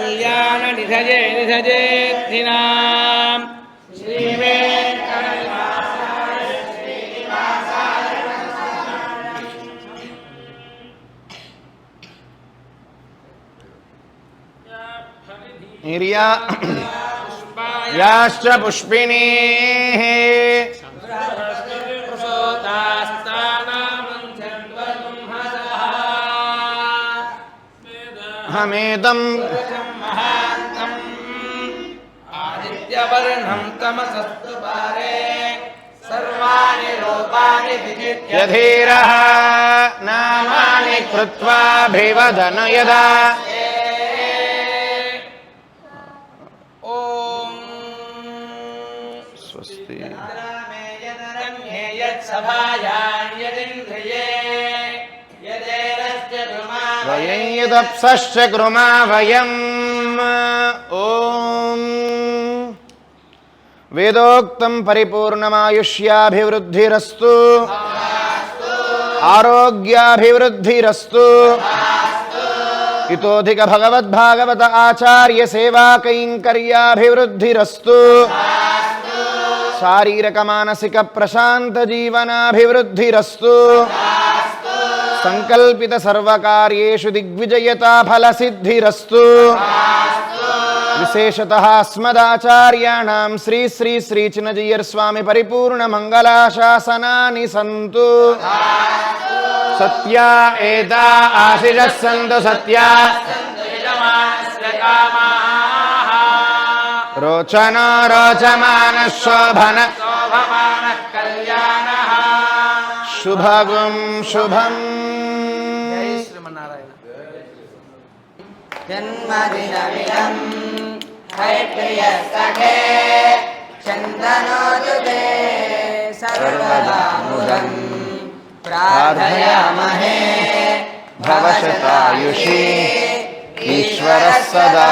कल्याण निधये निधयेत्थिनाम् याश्च पुष्पिणीः हमेदं आदित्यवर्णं तमसस्तु पारे सर्वाणि रूपाणि विजित्य धीरः नामानि कृत्वाभिवदन यदा स्वस्ति वयं यदप्सश्च कृमा वयम् ॐ वेदोक्तं परिपूर्णमायुष्याभिवृद्धिरस्तु आरोग्याभिवृद्धिरस्तु इतोधिक भगवद्भागवत आचार्य सेवा कैंकर्याभिवृद्धिरस्तु शारीरक मानसिक प्रशांत जीवनाभिवृद्धिरस्तु संकल्पित सर्वकार्येषु दिग्विजयता फलसिद्धिरस्तु विशेषतः अस्मदाचार्याणां श्री श्री श्री चिन्नजीयर स्वामी परिपूर्ण मंगलाशासनानि सन्तु सत्या एता आशिषः सन्तु सत्या रोचनो रोचमानः शोभन शोभमानः कल्याणः शुभगुं शुभम् जय श्रीमन्नारायण जन्मदिनमिदं हरिप्रिय सखे चन्दनोदुते सर्वदा मुदं प्रार्थयामहे भवशतायुषी ईश्वरः सदा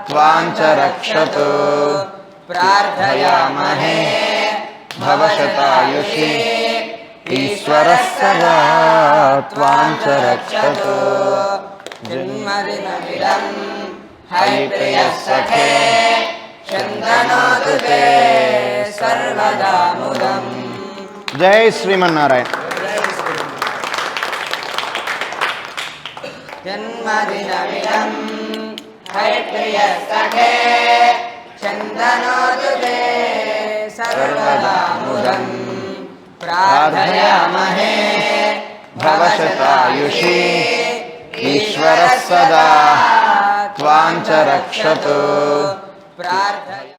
त्वां च रक्षतु प्रार्थयामहे भवशतायुषी ईश्वरः सदा त्वां च रक्षतु जन्मदिनमिदं हरिप्रिय सखे चन्दनोदुते सर्वदा मुदम् जय श्रीमन्नारायण जन्मदिनमिदं हरिप्रिय सखे चन्दनोदुते सर्वदा मुदं प्रार्थयामहे भवशतायुषी ईश्वरः सदा त्वां च रक्षतु प्रार्थया